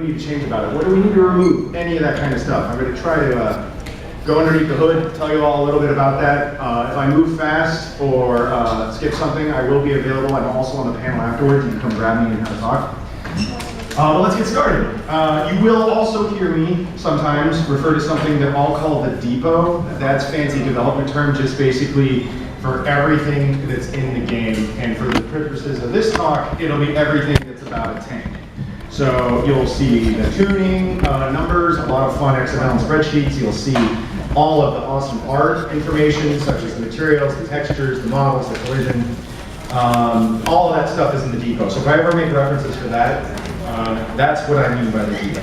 we need to change about it? What do we need to remove? Any of that kind of stuff. I'm going to try to go underneath the hood, tell you all a little bit about that. If I move fast or skip something, I will be available. I'm also on the panel afterwards. You can come grab me and have a talk. But let's get started. You will also hear me sometimes refer to something that I'll call the depot. That's fancy development term, just basically for everything that's in the game. And for the purposes of this talk, it'll be everything that's about a tank. So you'll see the tuning, numbers, a lot of fun XML spreadsheets. You'll see all of the awesome art information, such as the materials, the textures, the models, the collision. All of that stuff is in the depot. So if I ever make references for that, that's what I mean by the depot.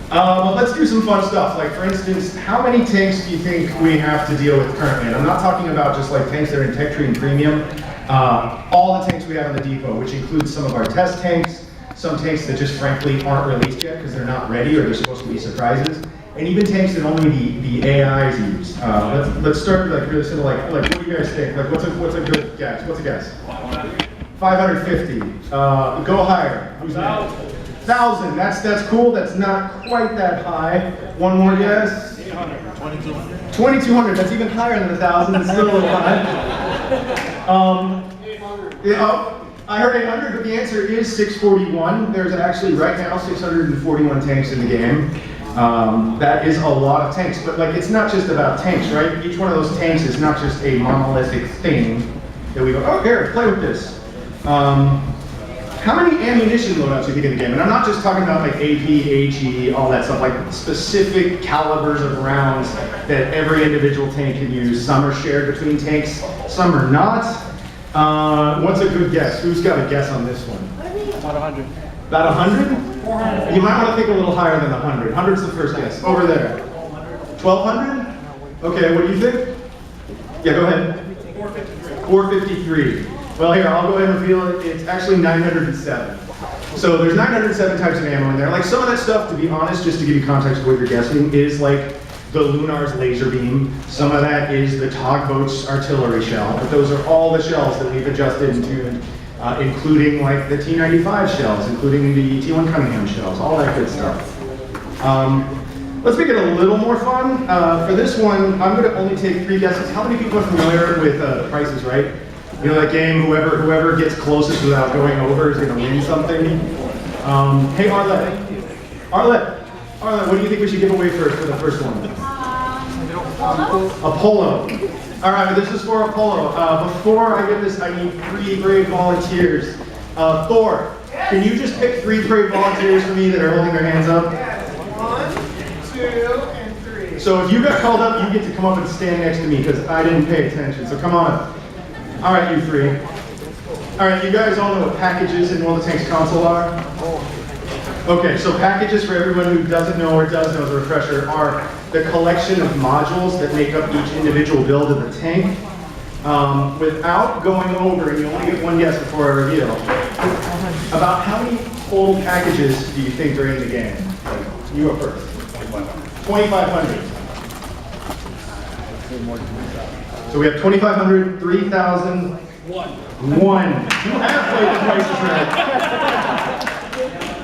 But let's do some fun stuff. Like for instance, how many tanks do you think we have to deal with currently? And I'm not talking about just like tanks that are in Tech Tree and Premium. All the tanks we have in the depot, which includes some of our test tanks, some tanks that just frankly aren't released yet because they're not ready or they're supposed to be surprises, and even tanks that only the AIs use. Let's start with like really simple. Like what do you guys think? Like what's a good guess? What's a guess? 550. Go higher. Who's next? 1,000. That's cool. That's not quite that high. One more guess. 2,200. 2,200. That's even higher than 1,000. It's still a little high. I heard 800, but the answer is 641. There's actually right now 641 tanks in the game. That is a lot of tanks, but like it's not just about tanks, right? Each one of those tanks is not just a monolithic thing that we go, oh, here, play with this. How many ammunition loadouts do you think in the game? And I'm not just talking about like AP, HE, all that stuff, like specific calibers of rounds that every individual tank can use. Some are shared between tanks, some are not. What's a good guess? Who's got a guess on this one? About 100. About 100? 400. You might want to think a little higher than 100. 100's the first guess. Over there. 1,200? Okay, what do you think? Yeah, go ahead. 453. 453. Well, here, I'll go ahead and reveal it. It's actually 907. So there's 907 types of ammo in there. Like some of that stuff, to be honest, just to give you context of what you're guessing, is like the Lunar's laser beam. Some of that is the Tugboat's artillery shell. But those are all the shells that we've adjusted and tuned, including like the T95 shells, including the T1 Cunningham shells, all that good stuff. Let's make it a little more fun. For this one, I'm going to only take 3 guesses. How many people are familiar with The Price is Right? You know that game, whoever gets closest without going over is going to win something. Hey Arlette, what do you think we should give away for the first one? A polo. All right, this is for a polo. Before I get this, I need 3 brave volunteers. Thor, can you just pick 3 brave volunteers for me that are holding their hands up? Yes. 1, 2, and 3. So if you got called up, you get to come up and stand next to me because I didn't pay attention. So come on. All right, you 3. All right, you guys all know what packages in World of Tanks console are? Okay, so packages, for everyone who doesn't know or does know, as a refresher, are the collection of modules that make up each individual build of the tank. Without going over, and you only get 1 guess before I reveal, about how many total packages do you think are in the game? You go first. 2,500. So we have 2,500, 3,000, 1. You have played The Price is Right.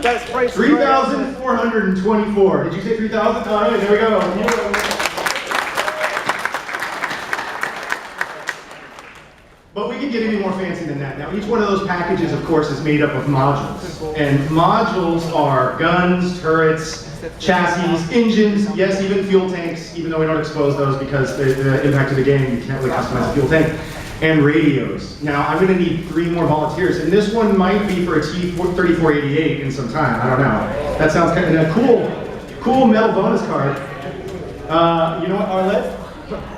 That's price. 3,424. Did you say 3,000? All right, there we go. But we can get any more fancy than that. Now, each one of those packages, of course, is made up of modules. And modules are guns, turrets, chassis, engines, yes, even fuel tanks, even though we don't expose those because the impact of the game, you can't really customize a fuel tank, and radios. Now, I'm going to need 3 more volunteers, and this one might be for a T-3488 in some time, I don't know. That sounds kind of a cool metal bonus card. You know what, Arlette?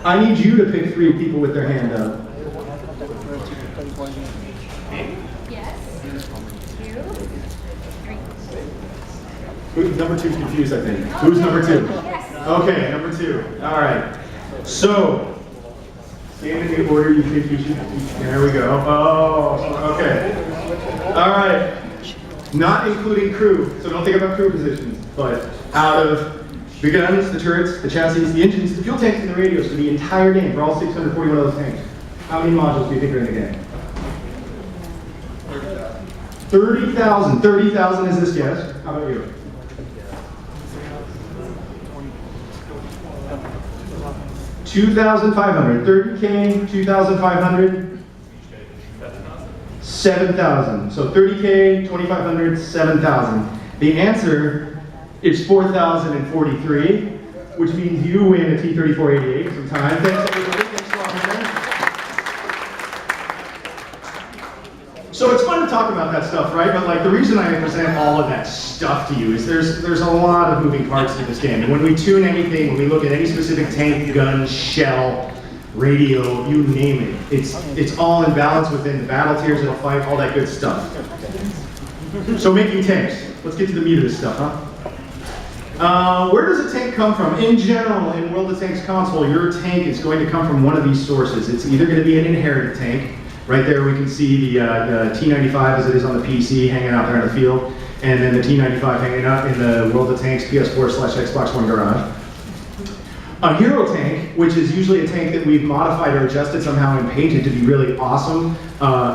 I need you to pick 3 people with their hand up. Number 2's confused, I think. Who's number 2? Okay, number 2. All right. So, stand in the order you think you should. There we go. Oh, okay. All right. Not including crew. So don't think about crew positions, but out of the guns, the turrets, the chassis, the engines, the fuel tanks, and the radios for the entire game, for all 641 of those tanks. How many modules do you think are in the game? 30,000. 30,000 is this guess. How about you? 2,500. 30K, 2,500, 7,000. So 30K, 2,500, 7,000. The answer is 4,043, which means you win a T-3488 some time. Thanks, everybody. Thanks for watching there. So it's fun to talk about that stuff, right? But like the reason I present all of that stuff to you is there's a lot of moving parts to this game. And when we tune anything, when we look at any specific tank, gun, shell, radio, you name it, it's all in balance within the battle tiers of the fight, all that good stuff. So making tanks. Let's get to the meat of this stuff, huh? Where does a tank come from? In general, in World of Tanks console, your tank is going to come from one of these sources. It's either going to be an inherited tank. Right there we can see the T95 as it is on the PC hanging out there in the field, and then the T95 hanging out in the World of Tanks PS4/Xbox One garage. A hero tank, which is usually a tank that we've modified or adjusted somehow and painted to be really awesome.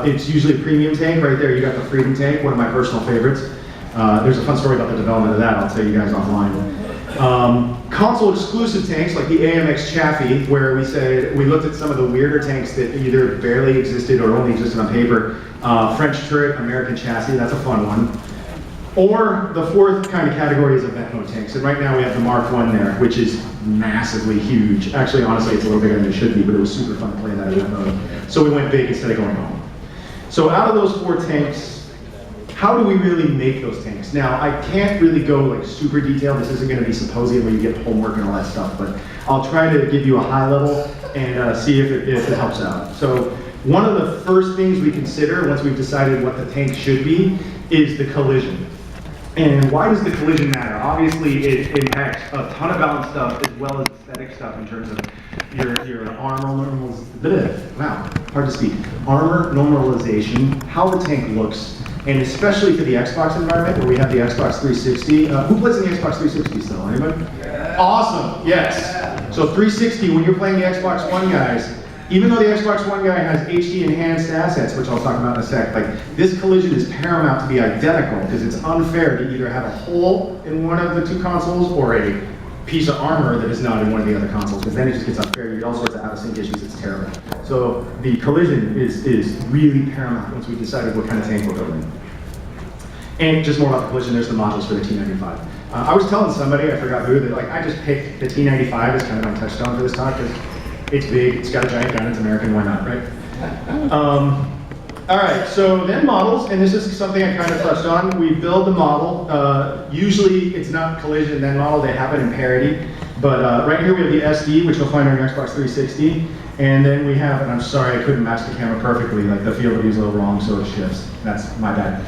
It's usually a premium tank. Right there you got the Freedom tank, one of my personal favorites. There's a fun story about the development of that I'll tell you guys offline. Console exclusive tanks like the AMX Chaffee, where we looked at some of the weirder tanks that either barely existed or only existed on paper. French turret, American chassis, that's a fun one. Or the fourth kind of category is event mode tanks. And right now we have the Mark I there, which is massively huge. Actually, honestly, it's a little bigger than it should be, but it was super fun to play in that event mode. So we went big instead of going home. So out of those four tanks, how do we really make those tanks? Now, I can't really go like super detailed. This isn't going to be symposium where you get homework and all that stuff, but I'll try to give you a high level and see if it helps out. So one of the first things we consider once we've decided what the tank should be is the collision. And why does the collision matter? Obviously, it impacts a ton of balance stuff as well as aesthetic stuff in terms of your armor normalization. Wow, hard to speak. Armor normalization, how the tank looks, and especially for the Xbox environment where we have the Xbox 360. Who plays in the Xbox 360 still? Anybody? Yeah. Awesome. Yes. Yeah. So 360, when you're playing the Xbox One guys, even though the Xbox One guy has HD enhanced assets, which I'll talk about in a sec, like this collision is paramount to be identical because it's unfair to either have a hole in one of the two consoles or a piece of armor that is not in one of the other consoles, because then it just gets unfair. You get all sorts of out-of-sync issues. It's terrible. So the collision is really paramount once we've decided what kind of tank we're building. And just more about the collision, there's the modules for the T95. I was telling somebody, I forgot who, that like I just picked the T95 as kind of my touchstone for this talk because it's big, it's got a giant gun, it's American, why not, right? All right, so then models, and this is something I kind of touched on. We build the model. Usually it's not collision then model, they happen in parity. But right here we have the SD, which you'll find on your Xbox 360. And then we have, and I'm sorry I couldn't match the camera perfectly, like the field of view is a little wrong, so it shifts. That's my bad.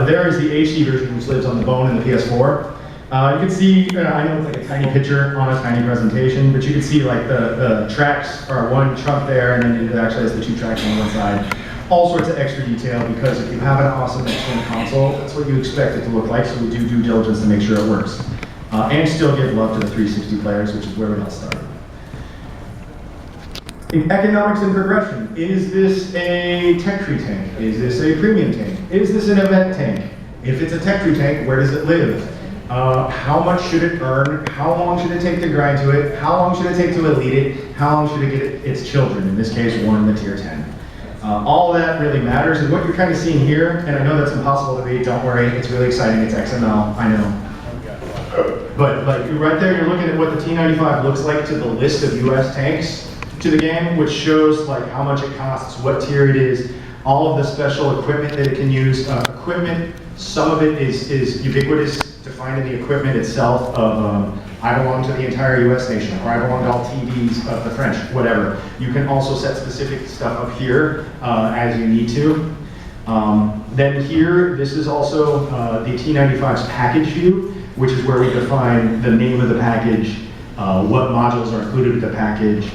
There is the HD version, which lives on the bone in the PS4. You can see, I know it's like a tiny picture on a tiny presentation, but you can see like the tracks are one chunk there, and then it actually has the two tracks on one side. All sorts of extra detail, because if you have an awesome next-gen console, that's what you expect it to look like, so we do due diligence to make sure it works. And still give love to the 360 players, which is where we all started. Economics and progression. Is this a tech tree tank? Is this a premium tank? Is this an event tank? If it's a tech tree tank, where does it live? How much should it earn? How long should it take to grind to it? How long should it take to elite it? How long should it get its children? In this case, one in the tier 10. All that really matters, and what you're kind of seeing here, and I know that's impossible to read, don't worry, it's really exciting, it's XML, I know. But like right there, you're looking at what the T95 looks like to the list of US tanks to the game, which shows like how much it costs, what tier it is, all of the special equipment that it can use. Equipment, some of it is ubiquitous to find in the equipment itself of I belong to the entire US nation, or I belong to all TVs of the French, whatever. You can also set specific stuff up here as you need to. Then here, this is also the T95's package view, which is where we define the name of the package, what modules are included with the package,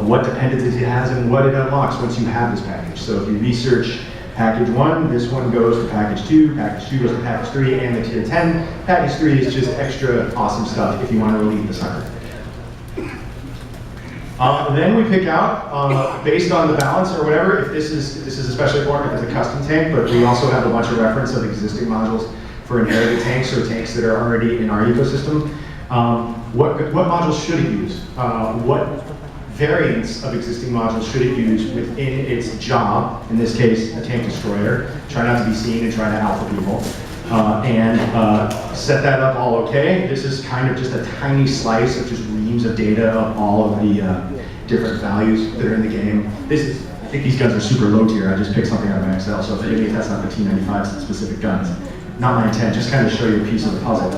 what dependencies it has, and what it unlocks once you have this package. So if you research package 1, this one goes to package 2 goes to package 3, and the tier 10. Package 3 is just extra awesome stuff if you want to relieve the sucker. Then we pick out, based on the balance or whatever, if this is especially important if it's a custom tank, but we also have a bunch of reference of existing modules for inherited tanks or tanks that are already in our ecosystem. What modules should it use? What variants of existing modules should it use within its job, in this case, a tank destroyer, try not to be seen and try to alpha people, and set that up all okay. This is kind of just a tiny slice of just reams of data of all of the different values that are in the game. I think these guns are super low tier. I just picked something out of my Excel, so forgive me if that's not the T95 specific guns. Not my intent, just kind of show you a piece of the puzzle.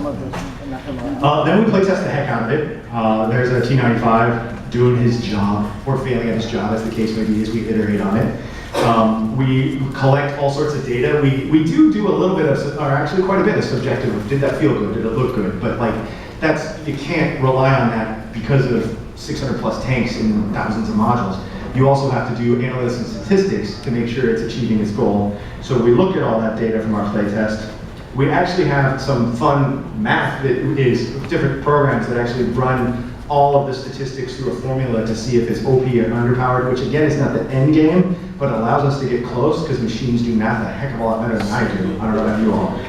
Then we play test the heck out of it. There's a T95 doing his job, or failing at his job, as the case may be, as we iterate on it. We collect all sorts of data. We do a little bit of, or actually quite a bit of subjective of, did that feel good, did it look good? But like, you can't rely on that because of 600 plus tanks and thousands of modules. You also have to do analytics and statistics to make sure it's achieving its goal. So we look at all that data from our playtest. We actually have some fun math that is different programs that actually run all of the statistics through a formula to see if it's OP or underpowered, which again is not the end game, but allows us to get close because machines do math a heck of a lot better than I do. I don't know about you all.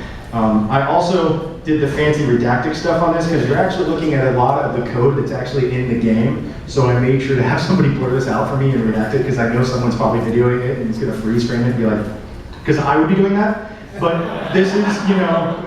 I also did the fancy redactic stuff on this because you're actually looking at a lot of the code that's actually in the game. So I made sure to have somebody blur this out for me and redact it because I know someone's probably videoing it and it's going to freeze frame it and be like, because I would be doing that. But this is,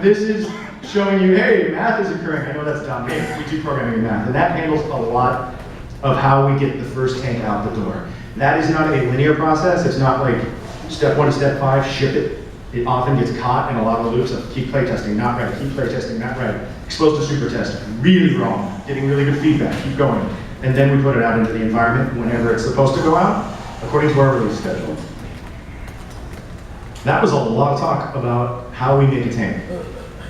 this is showing you, hey, math is occurring. I know that's dumb. Hey, we do programming in math. And that handles a lot of how we get the first tank out the door. That is not a linear process. It's not like step 1 to step 5, ship it. It often gets caught in a lot of loops of keep playtesting, not right, keep playtesting, not right, exposed to super test, really wrong, getting really good feedback, keep going. And then we put it out into the environment whenever it's supposed to go out, according to our release schedule. That was a lot of talk about how we make a tank.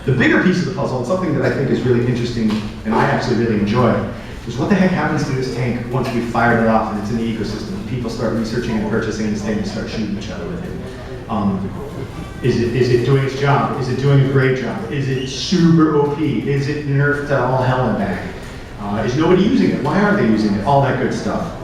The bigger piece of the puzzle, and something that I think is really interesting, and I actually really enjoy, is what the heck happens to this tank once we fired it off and it's in the ecosystem. People start researching and purchasing this thing and start shooting each other with it. Is it doing its job? Is it doing a great job? Is it super OP? Is it nerfed to all hell and back? Is nobody using it? Why aren't they using it? All that good stuff.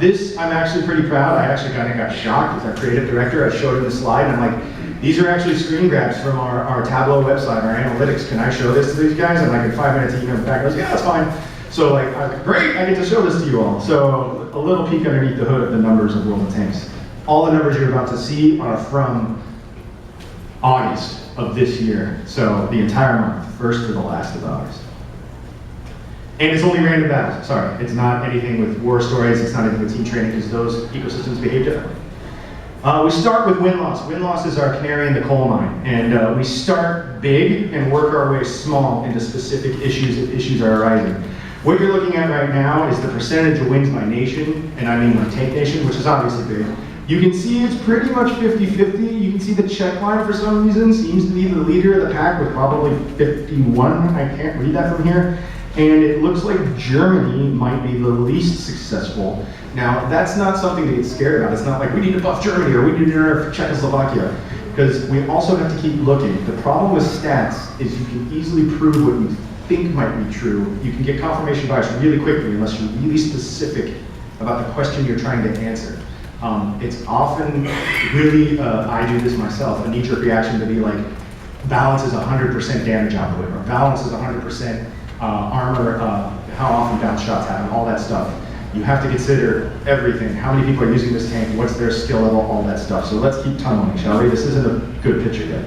This, I'm actually pretty proud. I actually kind of got shocked as our creative director. I showed him the slide and I'm like, these are actually screen grabs from our Tableau website, our analytics. Can I show this to these guys? And like in 5 minutes he comes back and goes, yeah, that's fine. So like, great, I get to show this to you all. So a little peek underneath the hood of the numbers of World of Tanks. All the numbers you're about to see are from August of this year. So the entire month, first to the last of August. And it's only random battles, sorry. It's not anything with war stories, it's not anything with team training, because those ecosystems behave differently. We start with win-loss. Win-loss is our canary in the coal mine. And we start big and work our way small into specific issues if issues are arising. What you're looking at right now is the percentage of wins by nation, and I mean by tank nation, which is obviously big. You can see it's pretty much 50-50. You can see the check line for some reason seems to be the leader of the pack with probably 51. I can't read that from here. And it looks like Germany might be the least successful. Now, that's not something to get scared about. It's not like we need to buff Germany or we need to nerf Czechoslovakia. Because we also have to keep looking. The problem with stats is you can easily prove what you think might be true. You can get confirmation bias really quickly unless you're really specific about the question you're trying to answer. It's often really, I do this myself, a knee-jerk reaction to be like, balance is 100% damage output, or balance is 100% armor, how often bounce shots happen, all that stuff. You have to consider everything. How many people are using this tank, what's their skill level, all that stuff. So let's keep tunneling, shall we? This isn't a good picture yet.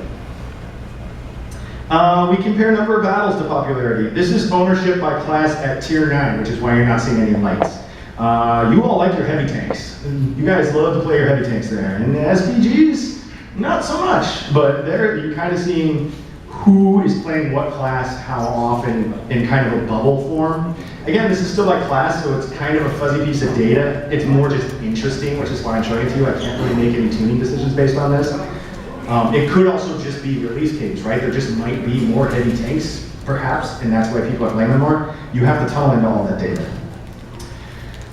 We compare number of battles to popularity. This is ownership by class at tier 9, which is why you're not seeing any lights. You all like your heavy tanks. You guys love to play your heavy tanks there. And the SPGs, not so much. But there you're kind of seeing who is playing what class, how often, in kind of a bubble form. Again, this is still like class, so it's kind of a fuzzy piece of data. It's more just interesting, which is why I'm showing it to you. I can't really make any tuning decisions based on this. It could also just be release cadence, right? There just might be more heavy tanks, perhaps, and that's why people are playing them more. You have to tunnel into all that data.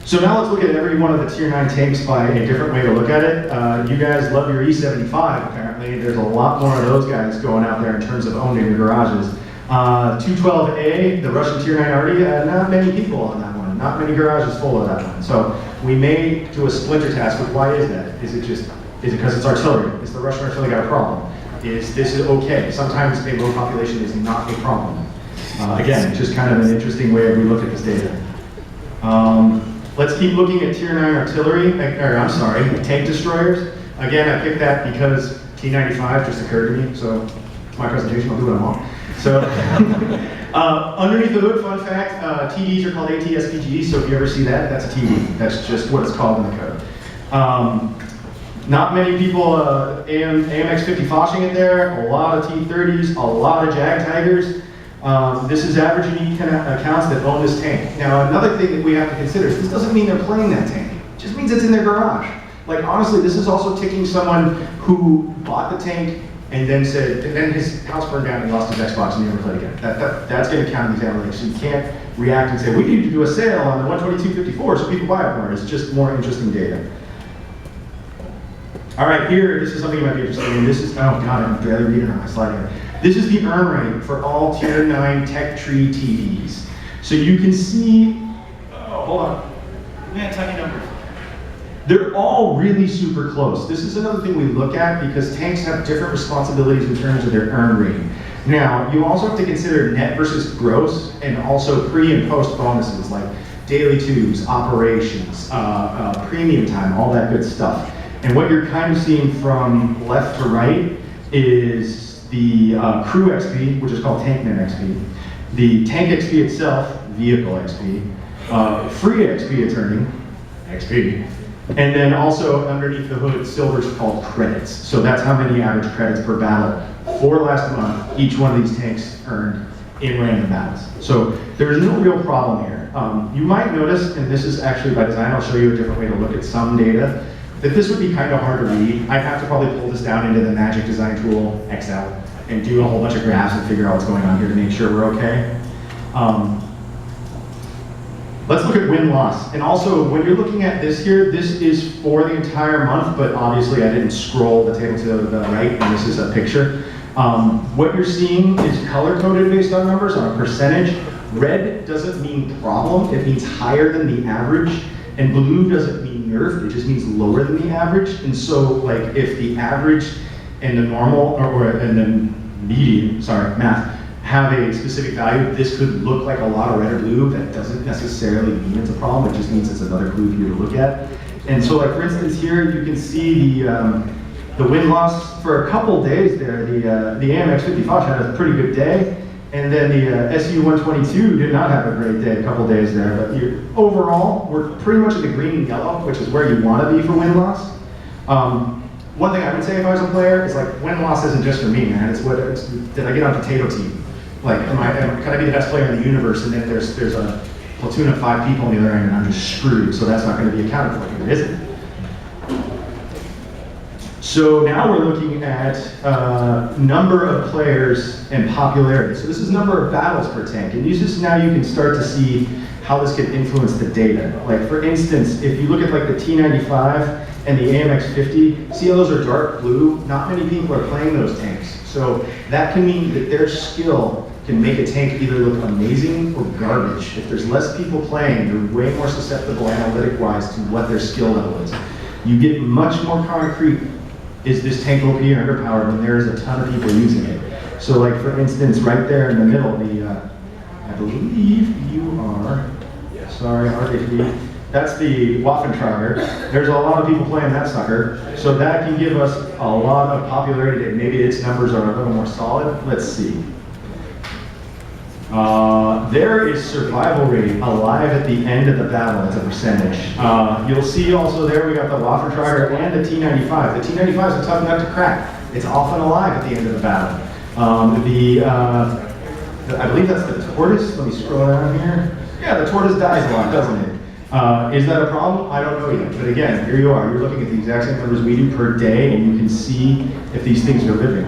So now let's look at every one of the tier 9 tanks by a different way to look at it. You guys love your E75, apparently. There's a lot more of those guys going out there in terms of owned in your garages. 212A, the Russian tier 9 arty, not many people on that one. Not many garages full of that one. So we may do a splinter task, but why is that? Is it because it's artillery? Is the Russian artillery got a problem? Is this okay? Sometimes a low population is not a problem. Again, just kind of an interesting way we look at this data. Let's keep looking at Tier 9 artillery, tank destroyers. Again, I picked that because T-95 just occurred to me, so it's my presentation, I'll do what I want. So, underneath the hood, fun fact, TDs are called AT-SPGs, so if you ever see that, that's a TD. That's just what it's called in the code. Not many people AMX-50 Foshing it there, a lot of T-30s, a lot of Jag Tigers. This is average unique accounts that own this tank. Now, another thing that we have to consider is this doesn't mean they're playing that tank. It just means it's in their garage. Like, honestly, this is also ticking someone who bought the tank and then his house burned down and he lost his Xbox and he never played again. That's going to count in these analytics. So you can't react and say, we need to do a sale on the 122.54 so people buy it more. It's just more interesting data. All right, here, this is something you might be interested in. This is, oh God, I'm barely reading on my slide here. This is the earn rate for all Tier 9 Tech Tree TVs. So you can see, oh, hold on, man, tiny numbers. They're all really super close. This is another thing we look at because tanks have different responsibilities in terms of their earn rate. Now, you also have to consider net versus gross and also pre and post bonuses like daily tubes, operations, premium time, all that good stuff. And what you're kind of seeing from left to right is the crew XP, which is called Tankman XP, the tank XP itself, vehicle XP, free XP attorney, XP, and then also underneath the hood, silver's called credits. So that's how many average credits per battle for last month each one of these tanks earned in random battles. So there's no real problem here. You might notice, and this is actually by design, I'll show you a different way to look at some data, that this would be kind of hard to read. I'd have to probably pull this down into the Magic Design Tool, Excel, and do a whole bunch of graphs and figure out what's going on here to make sure we're okay. Let's look at win-loss. And also, when you're looking at this here, this is for the entire month, but obviously I didn't scroll the table to the right, and this is a picture. What you're seeing is color-coded based on numbers on a percentage. Red doesn't mean problem, it means higher than the average. And blue doesn't mean nerfed, it just means lower than the average. And so, like, if the average and the normal, and the median, math, have a specific value, this could look like a lot of red or blue. That doesn't necessarily mean it's a problem, it just means it's another clue for you to look at. And so, like, for instance, here you can see the win-loss for a couple days there. The AMX-50 Foch had a pretty good day. And then the SU-122 did not have a great day a couple days there, but overall, we're pretty much in the green and yellow, which is where you want to be for win-loss. One thing I would say if I was a player is like, win-loss isn't just for me, man. Did I get on potato team? Like, can I be the best player in the universe, and then there's a platoon of 5 people on the other end, and I'm just screwed, so that's not going to be accounted for, is it? So now we're looking at number of players and popularity. So this is number of battles per tank. And now you can start to see how this can influence the data. Like, for instance, if you look at like the T-95 and the AMX-50, see how those are dark blue? Not many people are playing those tanks. So that can mean that their skill can make a tank either look amazing or garbage. If there's less people playing, they're way more susceptible analytic-wise to what their skill level is. You get much more concrete, is this tank OP or underpowered, when there is a ton of people using it. So, like, for instance, right there in the middle, I believe you are, sorry, RD3, that's the Waffentrager. There's a lot of people playing that sucker. So that can give us a lot of popularity, and maybe its numbers are a little more solid. Let's see. There is survival rate alive at the end of the battle as a percentage. You'll see also there we got the Waffentrager and the T-95. The T-95 is a tough nut to crack. It's often alive at the end of the battle. I believe that's the Tortoise. Let me scroll down here. Yeah, the Tortoise dies a lot, doesn't it? Is that a problem? I don't know yet. But again, here you are. You're looking at the exact same numbers we do per day, and you can see if these things are living.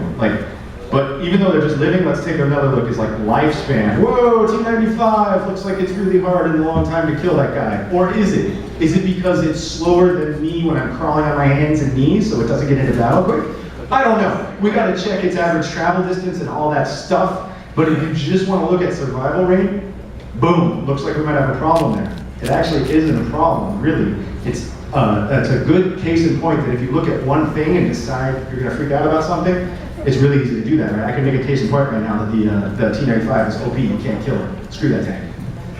But even though they're just living, let's take another look. It's like lifespan. Whoa, T-95 looks like it's really hard and a long time to kill that guy. Or is it? Is it because it's slower than me when I'm crawling on my hands and knees so it doesn't get into battle quick? I don't know. We got to check its average travel distance and all that stuff. But if you just want to look at survival rate, boom, looks like we might have a problem there. it actually isn't a problem, really. It's a good case in point that if you look at one thing and decide you're going to freak out about something, it's really easy to do that, right? I can make a case in point right now that the T-95 is OP, you can't kill it. Screw that tank.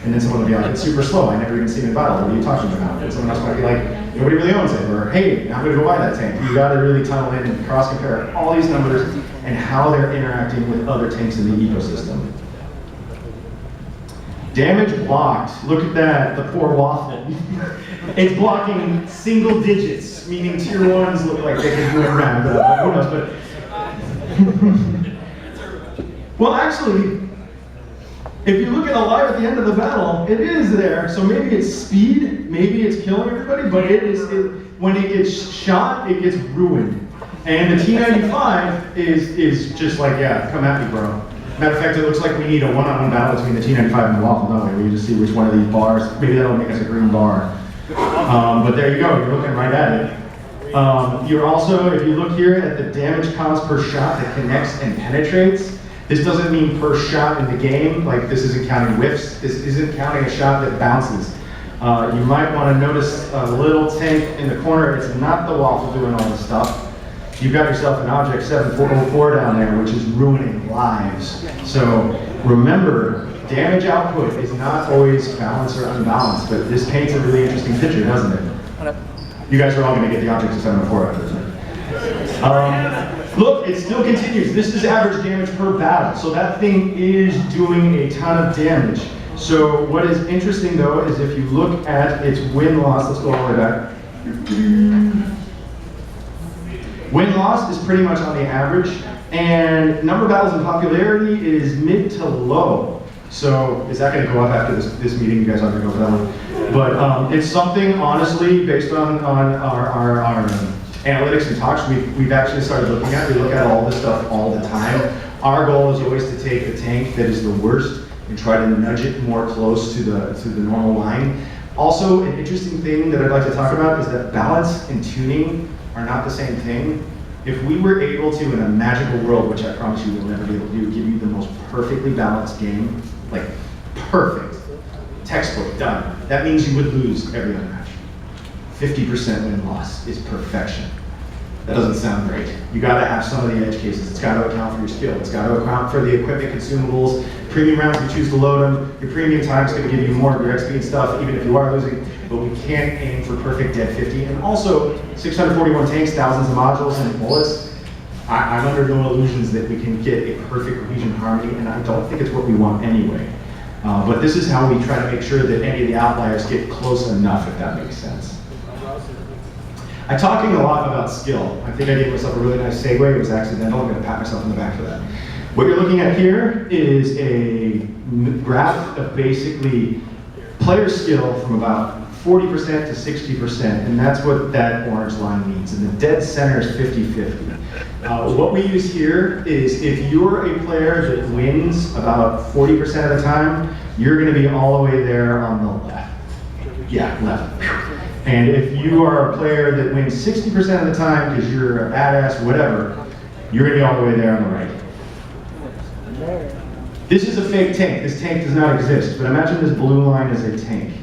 And then someone will be like, it's super slow, I never even seen it in battle, what are you talking about? And someone else might be like, nobody really owns it, or hey, I'm gonna go buy that tank. You gotta really tunnel in and cross-compare all these numbers and how they're interacting with other tanks in the ecosystem. Damage blocked, look at that, the poor waffle. It's blocking single digits, meaning tier 1s look like they can move around, who knows, but. Well, actually, if you look at alive at the end of the battle, it is there. So maybe it's speed, maybe it's killing everybody, but when it gets shot, it gets ruined. And the T-95 is just like, yeah, come at me, bro. Matter of fact, it looks like we need a one-on-one battle between the T-95 and the waffle, don't we? We just see which one of these bars, maybe that'll make us a green bar. But there you go, you're looking right at it. You're also, if you look here at the damage caused per shot that connects and penetrates, this doesn't mean per shot in the game, like this isn't counting whiffs, this isn't counting a shot that bounces. You might want to notice a little tank in the corner, it's not the waffle doing all this stuff. You've got yourself an Object 7404 down there, which is ruining lives. So remember, damage output is not always balanced or unbalanced, but this paints a really interesting picture, doesn't it? You guys are all going to get the Object 7404 after this. Look, it still continues. This is average damage per battle, so that thing is doing a ton of damage. So what is interesting though is if you look at its win-loss, let's go all the way back. Win-loss is pretty much on the average, and number of battles in popularity is mid to low. So is that going to go up after this meeting? You guys aren't going to go for that one. But it's something, honestly, based on our analytics and talks we've actually started looking at. We look at all this stuff all the time. Our goal is always to take a tank that is the worst and try to nudge it more close to the normal line. Also, an interesting thing that I'd like to talk about is that balance and tuning are not the same thing. If we were able to, in a magical world, which I promise you we'll never be able to do, give you the most perfectly balanced game, like perfect, textbook, done, that means you would lose every other match. 50% win-loss is perfection. That doesn't sound great. You gotta have some of the edge cases. It's gotta account for your skill. It's gotta account for the equipment consumables. Premium rounds, you choose to load them. Your premium time's gonna give you more of your XP and stuff, even if you are losing. But we can't aim for perfect dead 50. And also, 641 tanks, thousands of modules and bullets. I'm under no illusions that we can get a perfect cohesion harmony, and I don't think it's what we want anyway. But this is how we try to make sure that any of the outliers get close enough, if that makes sense. I'm talking a lot about skill. I think I gave myself a really nice segue. It was accidental. I'm going to pat myself on the back for that. What you're looking at here is a graph of basically player skill from about 40% to 60%, and that's what that orange line means. And the dead center is 50-50. What we use here is if you're a player that wins about 40% of the time, you're going to be all the way there on the left. Yeah, left. And if you are a player that wins 60% of the time because you're a badass, whatever, you're going to be all the way there on the right. This is a fake tank. This tank does not exist, but imagine this blue line as a tank.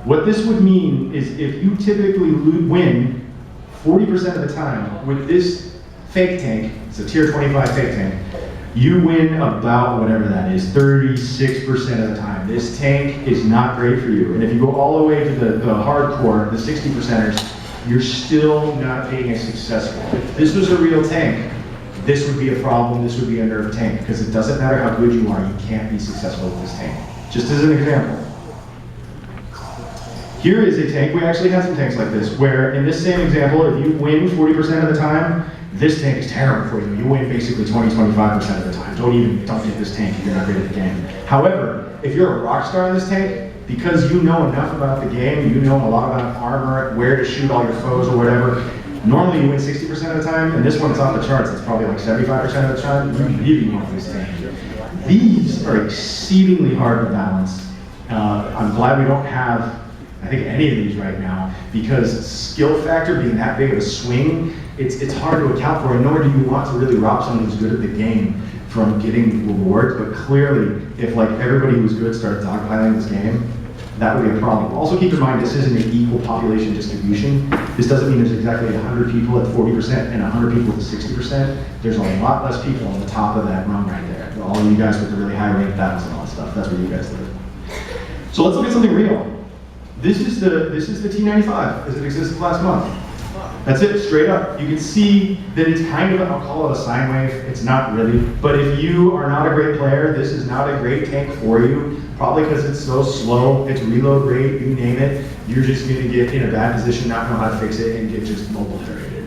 What this would mean is if you typically win 40% of the time with this fake tank, it's a tier 25 fake tank, you win about whatever that is, 36% of the time. This tank is not great for you. And if you go all the way to the hardcore, the 60%ers, you're still not being as successful. If this was a real tank, this would be a problem, this would be a nerf tank, because it doesn't matter how good you are, you can't be successful with this tank. Just as an example. Here is a tank, we actually have some tanks like this, where in this same example, if you win 40% of the time, this tank is terrible for you. You win basically 20-25% of the time. Don't get this tank if you're not great at the game. However, if you're a rock star in this tank, because you know enough about the game, you know a lot about armor, where to shoot all your foes or whatever, normally you win 60% of the time, and this one is off the charts. It's probably like 75% of the time. You really want this tank. These are exceedingly hard to balance. I'm glad we don't have, I think, any of these right now, because skill factor being that big of a swing, it's hard to account for, and nor do you want to really rob someone who's good at the game from getting rewards. But clearly, if like everybody who's good starts dogpiling this game, that would be a problem. Also keep in mind, this isn't an equal population distribution. This doesn't mean there's exactly 100 people at 40% and 100 people at 60%. There's a lot less people on the top of that rung right there. All of you guys with the really high rank battles and all that stuff, that's where you guys live. So let's look at something real. This is the T95 as it existed last month. That's it, straight up. You can see that it's kind of, I'll call it a sine wave. It's not really. But if you are not a great player, this is not a great tank for you. Probably because it's so slow, its reload rate, you name it. You're just going to get in a bad position, not know how to fix it, and get just mobile traded.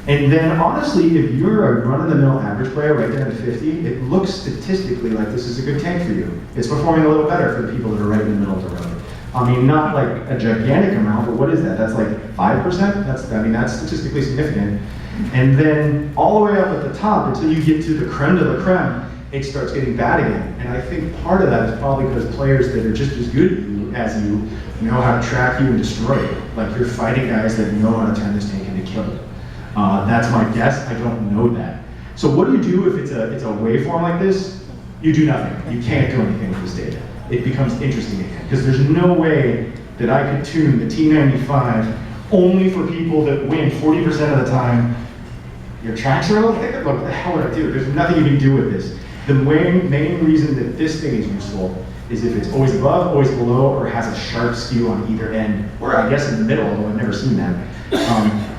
And then honestly, if you're a run-of-the-mill average player right there at 50, it looks statistically like this is a good tank for you. It's performing a little better for the people that are right in the middle of the road. I mean, not like a gigantic amount, but what is that? That's like 5%? That's statistically significant. And then all the way up at the top, until you get to the creme de la creme, it starts getting bad again. And I think part of that is probably because players that are just as good as you know how to track you and destroy you. Like you're fighting guys that know how to turn this tank into kill. That's my guess, I don't know that. So what do you do if it's a waveform like this? You do nothing, you can't do anything with this data. It becomes interesting again, because there's no way that I could tune the T95 only for people that win 40% of the time. Your tracks are a little thicker, but what the hell would I do? There's nothing you can do with this. The main reason that this thing is useful is if it's always above, always below, or has a sharp skew on either end, or I guess in the middle, although I've never seen that.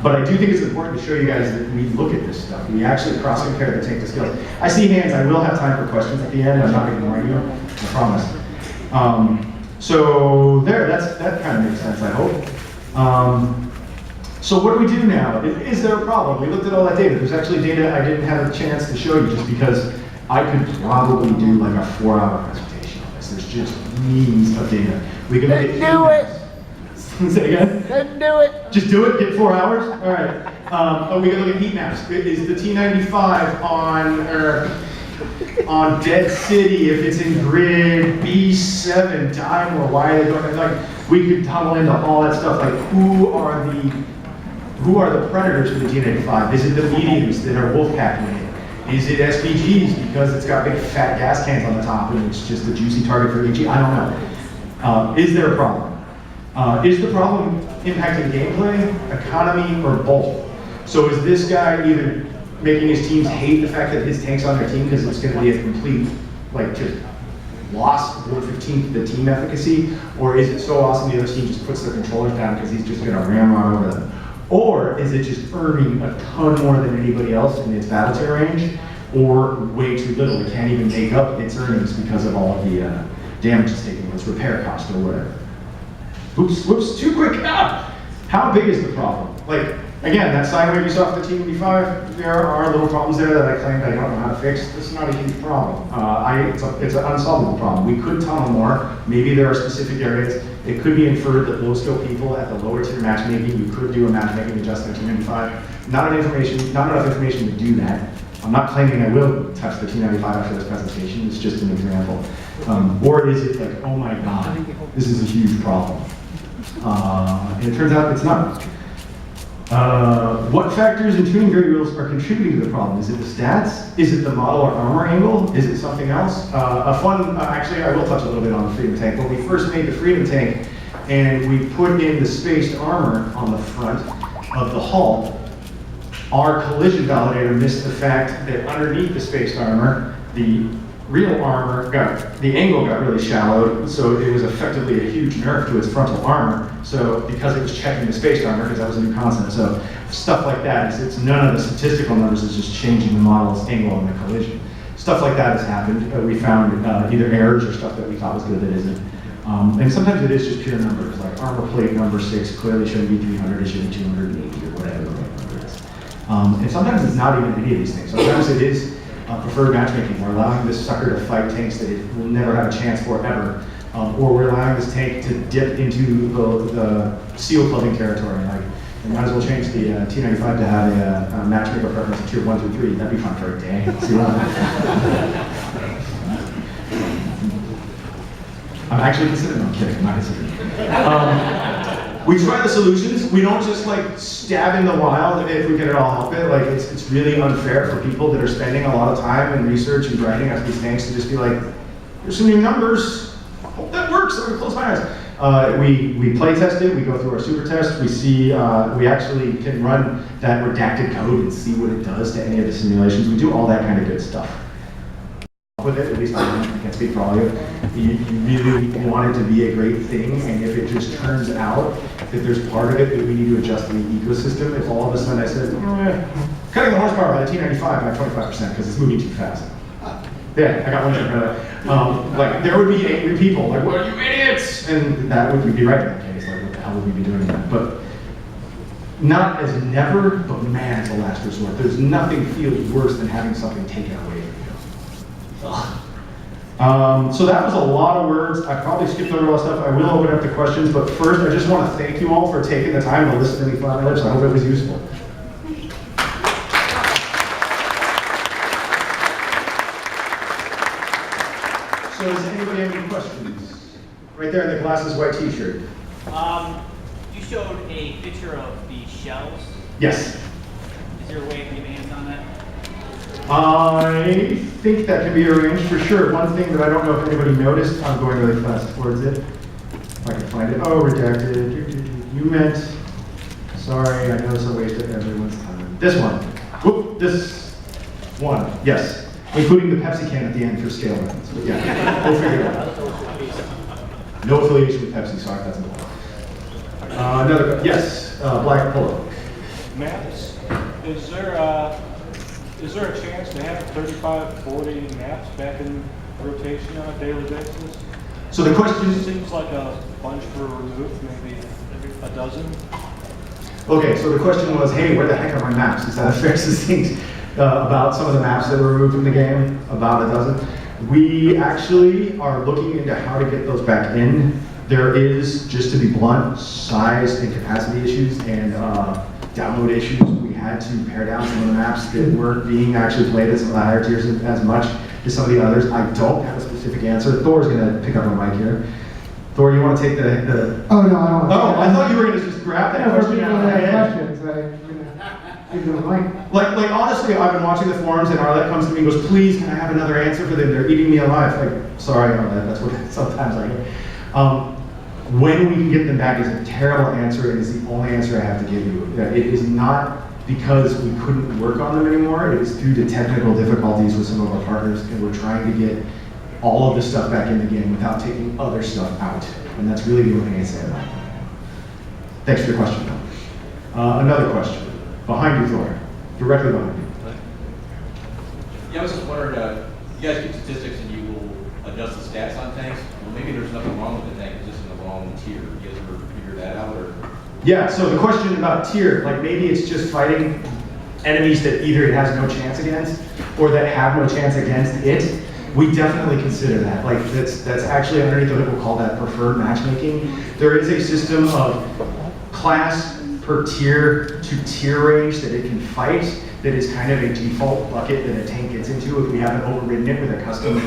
But I do think it's important to show you guys that we look at this stuff. We actually cross-compare the tank to skills. I see hands, I will have time for questions at the end. I'm not ignoring you, I promise. So there, that kind of makes sense, I hope. So what do we do now? Is there a problem? We looked at all that data. There's actually data I didn't have a chance to show you just because I could probably do like a 4-hour presentation on this. There's just reams of data. We can look at do it. Say again? Couldn't do it. Just do it, get 4 hours? All right. Oh, we can look at heat maps. Is the T95 on Dead City, if it's in grid B7 time, or why are they going, like, we could tunnel into all that stuff, like who are the predators for the T95? Is it the mediums that are Wolfpack winning? Is it SPGs because it's got big fat gas cans on the top and it's just a juicy target for AG? I don't know. Is there a problem? Is the problem impacting gameplay, economy, or both? So is this guy either making his teams hate the fact that his tank's on their team because it's going to be a complete, like, just loss, 1/15 the team efficacy, or is it so awesome the other team just puts their controllers down because he's just going to ramrod over them? Or is it just earning a ton more than anybody else in its battle tier range, or way too little? It can't even make up its earnings because of all of the damage it's taking, its repair cost or whatever. Oops, whoops, too quick. Ah! How big is the problem? Like, again, that sine wave you saw for the T95, there are little problems there that I claimed I don't know how to fix. This is not a huge problem. It's an unsolvable problem. We could tunnel more. Maybe there are specific areas. It could be inferred that low-skill people at the lower tier matchmaking, you could do a matchmaking adjustment to T95. Not enough information to do that. I'm not claiming I will touch the T95 after this presentation. It's just an example. Or is it like, oh my God, this is a huge problem? And it turns out it's not. What factors in tuning variables are contributing to the problem? Is it the stats? Is it the model or armor angle? Is it something else? Actually, I will touch a little bit on the Freedom Tank. When we first made the Freedom Tank and we put in the spaced armor on the front of the hull, our collision validator missed the fact that underneath the spaced armor, the real armor the angle got really shallowed, so it was effectively a huge nerf to its frontal armor. So because it was checking the spaced armor, because that was a new concept. So stuff like that, it's none of the statistical numbers, it's just changing the model's angle on the collision. Stuff like that has happened. We found either errors or stuff that we thought was good that isn't. And sometimes it is just pure numbers, like armor plate number 6 clearly shouldn't be 300, it should be 280 or whatever the right number is. And sometimes it's not even any of these things. Sometimes it is preferred matchmaking. We're allowing this sucker to fight tanks that it will never have a chance for ever. Or we're allowing this tank to dip into the seal clubbing territory. Like, we might as well change the T95 to have a matchmaker preference of tier 1 through 3. That'd be fun for a day. See what I'm actually considering, no, I'm kidding, I'm not considering. We try the solutions. We don't just like stab in the wild if we can at all help it. Like it's really unfair for people that are spending a lot of time and research and grinding up these tanks to just be like, there's some new numbers. Hope that works. I'm gonna close my eyes. We play test it, we go through our super test, we see, we actually can run that redacted code and see what it does to any of the simulations. We do all that kind of good stuff. With it, at least I can't speak for all of you. You really want it to be a great thing, and if it just turns out that there's part of it that we need to adjust in the ecosystem, if all of a sudden I said, cutting the horsepower by the T95 by 25% because it's moving too fast. Yeah, I got one thing for that. Like, there would be angry people, like, what are you idiots? And that would be right in that case, like, what the hell would we be doing that? But not as never, but man, it's a last resort. There's nothing feels worse than having something taken away from you. So that was a lot of words. I probably skipped over a lot of stuff. I will open up to questions, but first I just want to thank you all for taking the time to listen to me fly my lips. I hope it was useful. So does anybody have any questions? Right there in the glasses white t-shirt. You showed a picture of the shells. Yes. Is there a way of getting hands on that? I think that can be arranged for sure. One thing that I don't know if anybody noticed, I'm going really fast towards it. If I can find it. Oh, redacted. You meant, sorry, I know it's a waste of everyone's time. This one. Whoop, this one. Yes. Including the Pepsi can at the end for scale reference. But yeah, we'll figure it out. No affiliation with Pepsi, sorry, that's important. Another, yes, black polo. Maps, is there a chance to have 35, 40 maps back in rotation on a daily basis? So the question It seems like a bunch per remove, maybe a dozen. Okay, so the question was, hey, where the heck are my maps? Is that a fair succinct about some of the maps that were removed from the game? About a dozen. We actually are looking into how to get those back in. There is, just to be blunt, size and capacity issues and download issues. We had to pare down some of the maps that weren't being actually played at some of the higher tiers as much as some of the others. I don't have a specific answer. Thor's going to pick up on mic here. Thor, you want to take the... Oh, no, I don't. Oh, I thought you were going to just grab that question out of my head. Questions, give them a mic. Like honestly, I've been watching the forums and Arlette comes to me and goes, please, can I have another answer for them? They're eating me alive. Like, sorry, Arlette, that's what sometimes I hear. When we can get them back is a terrible answer and is the only answer I have to give you. It is not because we couldn't work on them anymore. It is due to technical difficulties with some of our partners, and we're trying to get all of this stuff back in the game without taking other stuff out. And that's really the only thing I say about it. Thanks for the question. Another question. Behind you, Thor. Directly behind you. Yeah, I was just wondering, you guys keep statistics and you will adjust the stats on tanks. Well, maybe there's nothing wrong with the tank, it's just in the wrong tier. You guys ever figure that out? Or? Yeah, so the question about tier, like maybe it's just fighting enemies that either it has no chance against or that have no chance against it. We definitely consider that. Like that's actually underneath the hood, we'll call that preferred matchmaking. There is a system of class per tier to tier range that it can fight that is kind of a default bucket that a tank gets into if we haven't overridden it with a custom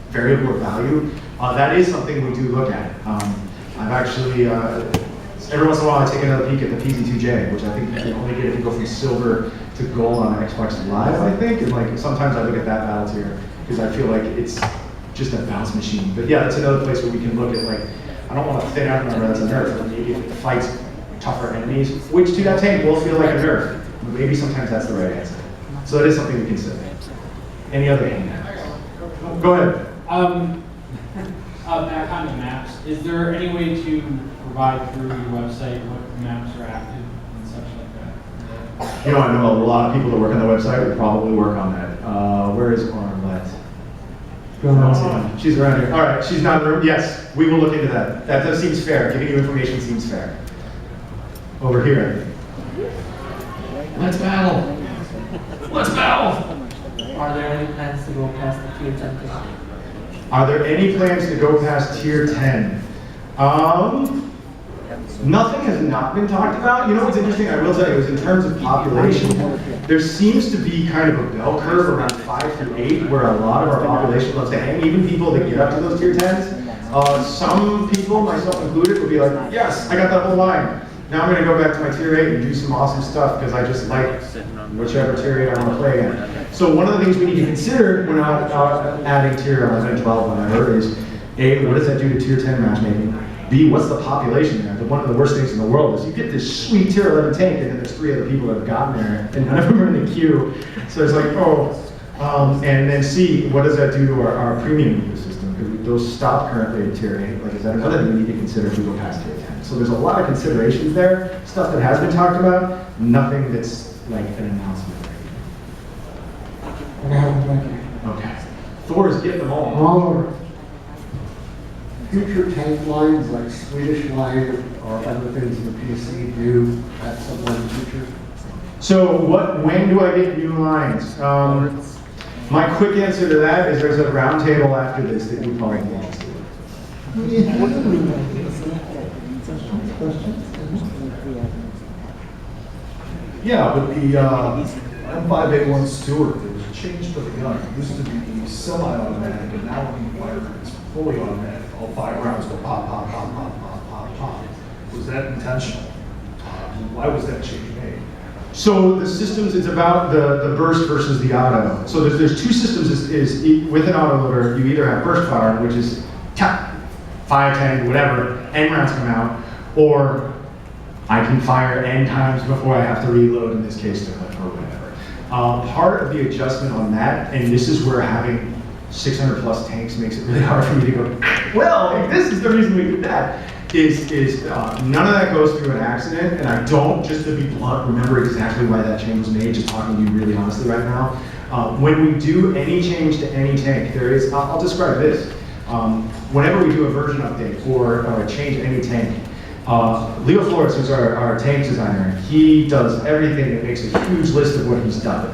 variable or value. That is something we do look at. I've actually, every once in a while I take another peek at the PZ2J, which I think you can only get if you go from silver to gold on Xbox Live, I think. And like sometimes I look at that battle tier because I feel like it's just a bounce machine. But yeah, that's another place where we can look at like, I don't want to thin out a number that's a nerf, but maybe if it fights tougher enemies, which to that tank will feel like a nerf. But maybe sometimes that's the right answer. So that is something we consider. Any other hand? Go ahead. Back on the maps, is there any way to provide through your website what maps are active and such like that? You know, I know a lot of people that work on the website would probably work on that. Where is Arlette? She's around here. All right, she's not in the room. Yes, we will look into that. That seems fair. Giving you information seems fair. Over here, I think. Let's battle. Let's battle. Are there any plans to go past the tier 10? Are there any plans to go past tier 10? Nothing has not been talked about. You know what's interesting? I will tell you is in terms of population, there seems to be kind of a bell curve around 5 through 8 where a lot of our population loves to hang. Even people that get up to those tier 10s. Some people, myself included, will be like, yes, I got that whole line. Now I'm going to go back to my tier 8 and do some awesome stuff because I just like whichever tier 8 I want to play in. So one of the things we need to consider when adding tier 11 and 12 whenever is A, what does that do to tier 10 matchmaking? B, what's the population there? One of the worst things in the world is you get this sweet tier 11 tank and then there's 3 other people that have gotten there and none of them are in the queue. So it's like, oh. And then C, what does that do to our premium ecosystem? Because those stop currently at tier 8. Like, is that another thing we need to consider if we go past tier 10? So there's a lot of considerations there, stuff that has been talked about, nothing that's like an announcement. Okay. Thor is getting them all. All over. Future tank lines like Swedish Line or other things in the PC do at some point in the future. So when do I get new lines? My quick answer to that is there's a round table after this that you probably be interested in. Yeah, but the M5A1 Stewart, there was a change to the gun. It used to be semi-automatic, and now when you fire it, it's fully automatic. All 5 rounds go pop, pop, pop, pop, pop, pop, pop. Was that intentional? Why was that change made? So the systems, it's about the burst versus the auto. So there's 2 systems is with an autoloader, you either have burst fire, which is tap, 5, 10, whatever, N rounds come out, or I can fire N times before I have to reload, in this case, to clip or whatever. Part of the adjustment on that, and this is where having 600 plus tanks makes it really hard for me to go, well, if this is the reason we did that, is none of that goes through an accident, and I don't, just to be blunt, remember exactly why that change was made, just talking to you really honestly right now. When we do any change to any tank, there is, I'll describe this. Whenever we do a version update or change any tank, Leo Flores, who's our tank designer, he does everything that makes a huge list of what he's done.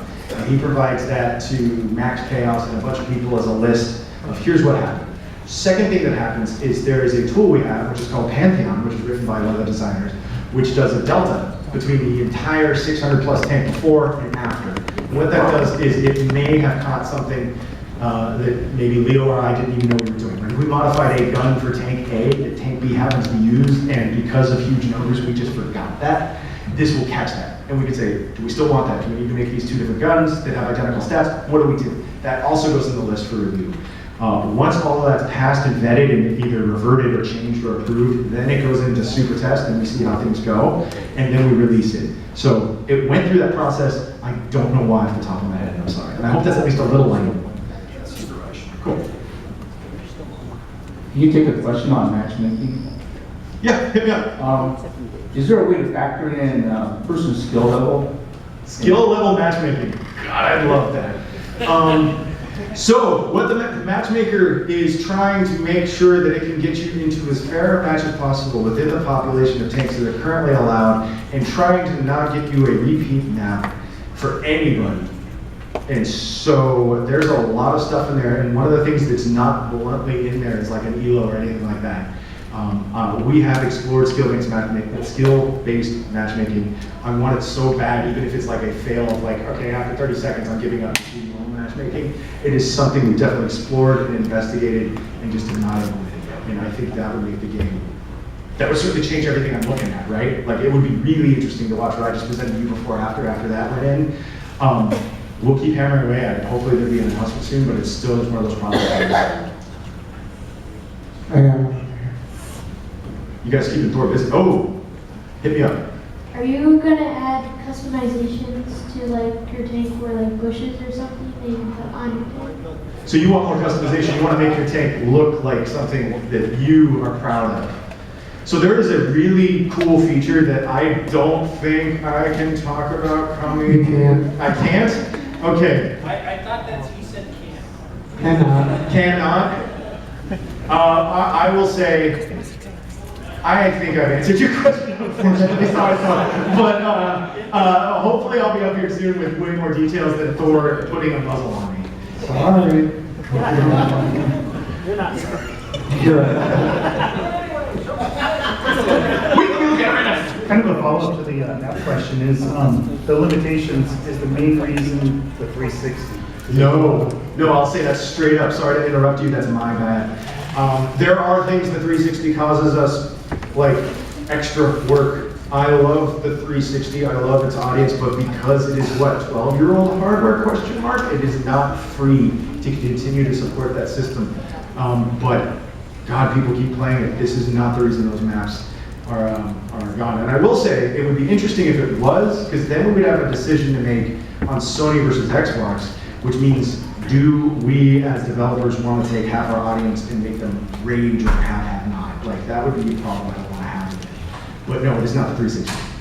He provides that to Max Chaos and a bunch of people as a list of here's what happened. Second thing that happens is there is a tool we have, which is called Pantheon, which is written by one of the designers, which does a delta between the entire 600 plus tank before and after. And what that does is it may have caught something that maybe Leo or I didn't even know we were doing. Like if we modified a gun for tank A that tank B happens to be used, and because of huge numbers we just forgot that, this will catch that. And we can say, do we still want that? Do we need to make these 2 different guns that have identical stats? What do we do? That also goes in the list for review. Once all of that's passed and vetted and either reverted or changed or approved, then it goes into super test and we see how things go, and then we release it. So it went through that process. I don't know why off the top of my head, and I'm sorry. And I hope that's at least a little light. Cool. Can you take a question on matchmaking? Yeah, hit me up. Is there a way to factor in person's skill level? Skill level matchmaking. God, I love that. So what the matchmaker is trying to make sure that it can get you into as fair a match as possible within the population of tanks that are currently allowed, and trying to not get you a repeat map for anybody. And so there's a lot of stuff in there, and one of the things that's not bluntly in there is like an ELO or anything like that. We have explored skill-based matchmaking. I want it so bad, even if it's like a fail of like, okay, after 30 seconds I'm giving up matchmaking. It is something we definitely explored and investigated and just did not implement it yet. And I think that would make the game, that would certainly change everything I'm looking at, right? Like it would be really interesting to watch what I just presented you before after that went in. We'll keep hammering away at it. Hopefully there'll be an announcement soon, but it's still just one of those problems. You guys keeping Thor busy. Oh, hit me up. Are you gonna add customizations to like your tank or like bushes or something that you can put on your tank? So you want more customization, you want to make your tank look like something that you are proud of. So there is a really cool feature that I don't think I can talk about coming. You can. I can't? Okay. I thought that's, you said can. Cannot? I will say, I think I've answered your question, unfortunately, sorry, but hopefully I'll be up here soon with way more details than Thor putting a muzzle on me. Sorry. You're not sorry. Kind of a follow-up to the that question is the limitations is the main reason the 360. No, I'll say that straight up. Sorry to interrupt you, that's my bad. There are things the 360 causes us, like extra work. I love the 360, I love its audience, but because it is what, 12-year-old hardware, question mark? It is not free to continue to support that system. But God, people keep playing it. This is not the reason those maps are gone. And I will say, it would be interesting if it was, because then we would have a decision to make on Sony versus Xbox, which means, do we as developers want to take half our audience and make them rage or have not? Like, that would be a problem I don't want to have with it. But no, it is not the 360.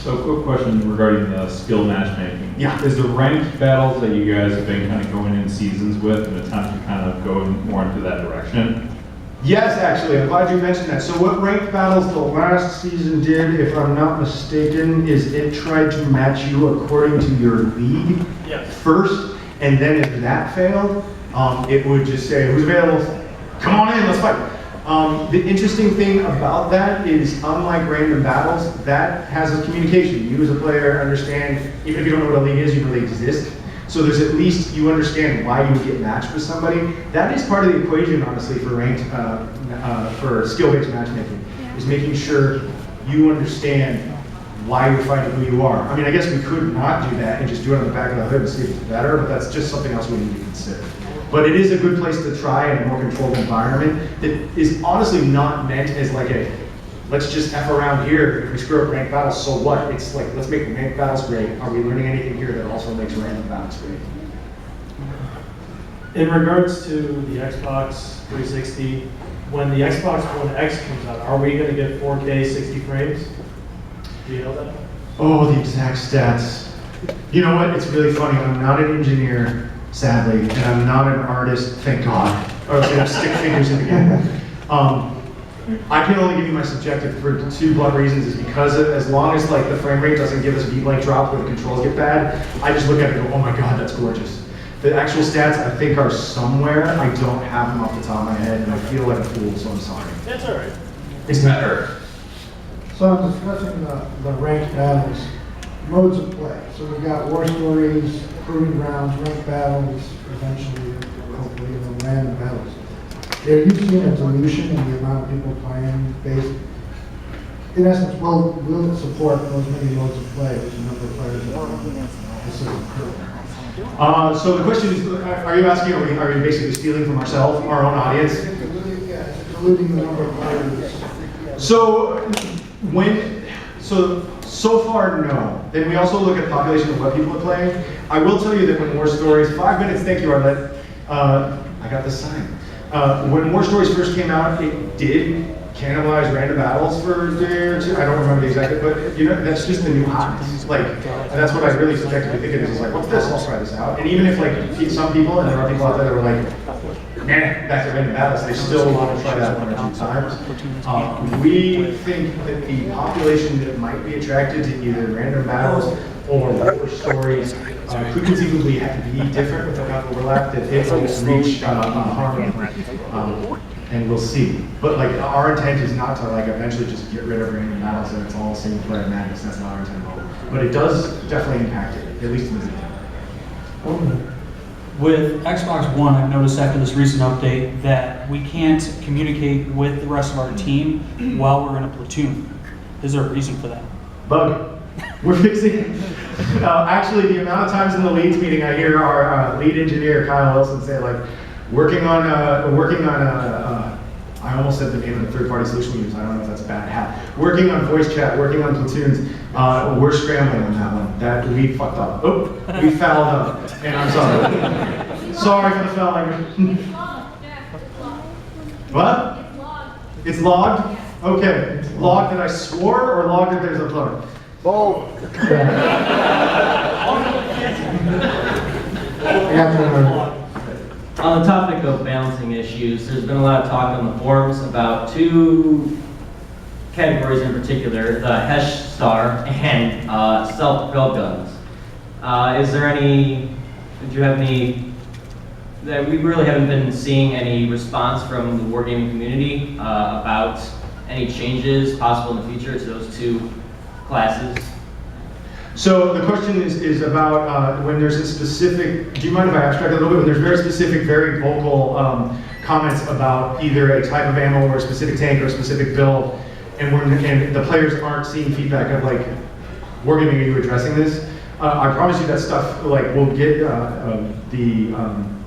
So, quick question regarding the skill matchmaking. Yeah. Is the ranked battles that you guys have been kind of going in seasons with an attempt to kind of go more into that direction? Yes, actually, I'm glad you mentioned that. So what ranked battles the last season did, if I'm not mistaken, is it tried to match you according to your league first, and then if that failed, it would just say, who's available? Come on in, let's fight. The interesting thing about that is, unlike random battles, that has a communication. You as a player understand, even if you don't know what a league is, you know they exist. So there's at least, you understand why you get matched with somebody. That is part of the equation, honestly, for ranked, for skill-based matchmaking, is making sure you understand why you're fighting who you are. I mean, I guess we could not do that and just do it on the back of the hood and see if it's better, but that's just something else we need to consider. But it is a good place to try in a more controlled environment that is honestly not meant as like a, let's just F around here. If we screw up ranked battles, so what? It's like, let's make ranked battles great. Are we learning anything here that also makes random battles great? In regards to the Xbox 360, when the Xbox One X comes out, are we going to get 4K 60 frames? Do you know that? Oh, the exact stats. You know what? It's really funny. I'm not an engineer, sadly, and I'm not an artist, thank God. Or else I'd have stick figures in the game. I can only give you my subjective for two blunt reasons, is because as long as like the frame rate doesn't give us a V-blank drop where the controls get bad, I just look at it and go, oh my God, that's gorgeous. The actual stats I think are somewhere. I don't have them off the top of my head, and I feel like a fool, so I'm sorry. That's all right. It's better. So I'm discussing the ranked battles, modes of play. So we've got war stories, proving grounds, ranked battles, eventually, hopefully, random battles. Have you seen a dilution in the amount of people playing based? In essence, will it support those many modes of play with the number of players that are this is current? So the question is, are you asking, are we basically stealing from ourselves, our own audience? Yeah, it's diluting the number of players. So so far, no. Then we also look at the population of what people are playing. I will tell you that when War Stories, 5 minutes, thank you, Arlette. I got this sign. When War Stories first came out, it did cannibalize random battles for a day or two. I don't remember the exact, but you know, that's just the new hotness. Like, that's what I really subjectively think it is. It's like, what's this? I'll try this out. And even if like some people, and there are people out there that were like, nah, back to random battles, they still want to try that 1 or 2 times. We think that the population that might be attracted to either random battles or War Stories could conceivably have to be different with enough overlap that it will reach harmony. And we'll see. But like, our intent is not to like eventually just get rid of random battles and it's all single player madness. That's not our intent at all. But it does definitely impact it, at least in the beginning. With Xbox One, I've noticed after this recent update that we can't communicate with the rest of our team while we're in a platoon. Is there a reason for that? Bug. We're fixing it. Actually, the amount of times in the leads meeting I hear our lead engineer, Kyle Wilson, say like, working on I almost said the name of the third-party solution we use. I don't know if that's a bad hat. Working on voice chat, working on platoons. We're scrambling on that one. That we fucked up. Oh, we fouled up, and I'm sorry. Sorry for the foul language. What? It's logged. Okay. Logged that I swore, or logged that there's a plug. Both. On the topic of balancing issues, there's been a lot of talk on the forums about 2 categories in particular, the Hesh Star and self-propelled guns. Is there any, did you have any, that we really haven't been seeing any response from the wargaming community about any changes possible in the future to those 2 classes? So the question is about when there's a specific, do you mind if I abstract a little bit? When there's very specific, very vocal comments about either a type of ammo or a specific tank or a specific build, and the players aren't seeing feedback of like, wargaming, are you addressing this? I promise you that stuff, like, we'll get the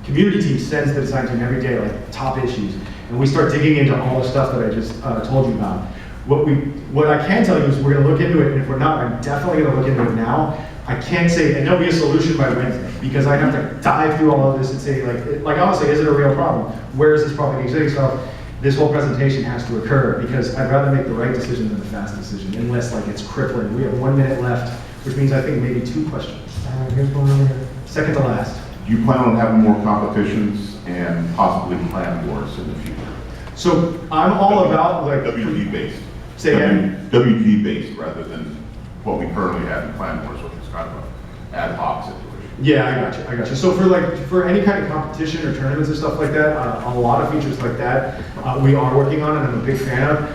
community team sends the design team every day, like top issues, and we start digging into all the stuff that I just told you about. What I can tell you is we're gonna look into it, and if we're not, I'm definitely gonna look into it now. I can't say, and there'll be a solution by Wednesday, because I have to dive through all of this and say, like honestly, is it a real problem? Where is this problem existing? So this whole presentation has to occur, because I'd rather make the right decision than the fast decision, unless like it's crippling. We have 1 minute left, which means I think maybe 2 questions. Here's one over here. Second to last. Do you plan on having more competitions and possibly clan wars in the future? So I'm all about like WG based. Say again? WG based rather than what we currently have in clan wars, which is kind of an ad hoc situation. Yeah, I got you. So for any kind of competition or tournaments and stuff like that, a lot of features like that, we are working on, and I'm a big fan of.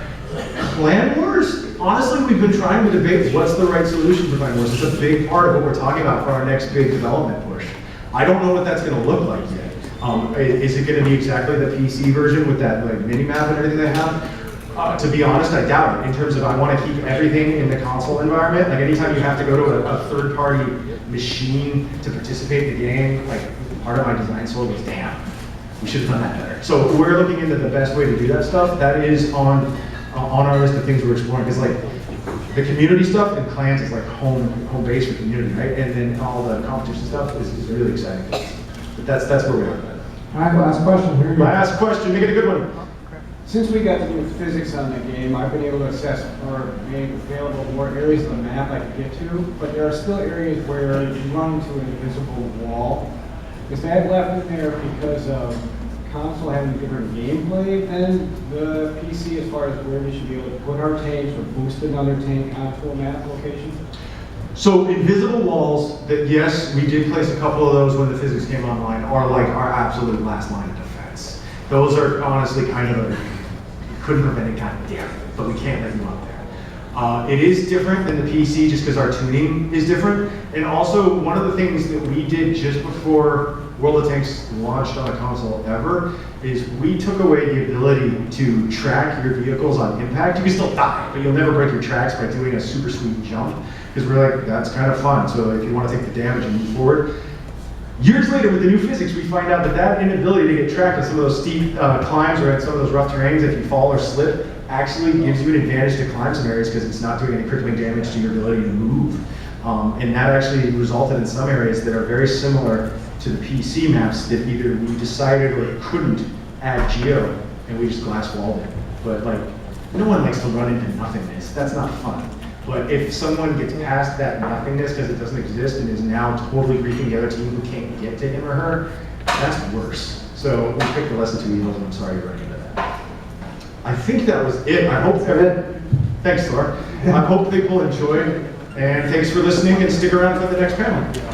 Clan wars, honestly, we've been trying to debate what's the right solution for clan wars. It's a big part of what we're talking about for our next big development push. I don't know what that's going to look like yet. Is it going to be exactly the PC version with that like mini map and everything they have? To be honest, I doubt it. In terms of I want to keep everything in the console environment. Like anytime you have to go to a third-party machine to participate in the game, like part of my design soul was, damn, we should have done that better. So we're looking into the best way to do that stuff. That is on our list of things we're exploring. Because like the community stuff and clans is like home base for community, right? And then all the competition stuff is really exciting. But that's where we are. All right, last question. Here you go. Last question. Make it a good one. Since we got to do physics on the game, I've been able to assess or make available more areas of the map I can get to, but there are still areas where you run into an invisible wall. Is that left in there because of console having different gameplay than the PC as far as where we should be able to put our tanks or boost another tank onto a map location? So invisible walls, that yes, we did place a couple of those when the physics came online, are like our absolute last line of defense. Those are honestly kind of couldn't prevent it, god damn it, but we can't let you up there. It is different than the PC just because our tuning is different. And also, one of the things that we did just before World of Tanks launched on a console ever is we took away the ability to track your vehicles on impact. You can still die, but you'll never break your tracks by doing a super sweet jump, because we're like, that's kind of fun. So if you want to take the damage and move forward. Years later, with the new physics, we find out that inability to get tracked on some of those steep climbs or at some of those rough terrains, if you fall or slip, actually gives you an advantage to climb some areas because it's not doing any crippling damage to your ability to move. And that actually resulted in some areas that are very similar to the PC maps that either we decided or couldn't add geo, and we just glass walled it. But like, no one likes to run into nothingness. That's not fun. But if someone gets past that nothingness because it doesn't exist and is now totally griefing the other team who can't get to him or her, that's worse. So we picked the lesser two evils, and I'm sorry you're running into that. I think that was it. I hope thanks, Thor. I hope people enjoyed, and thanks for listening, and stick around for the next panel.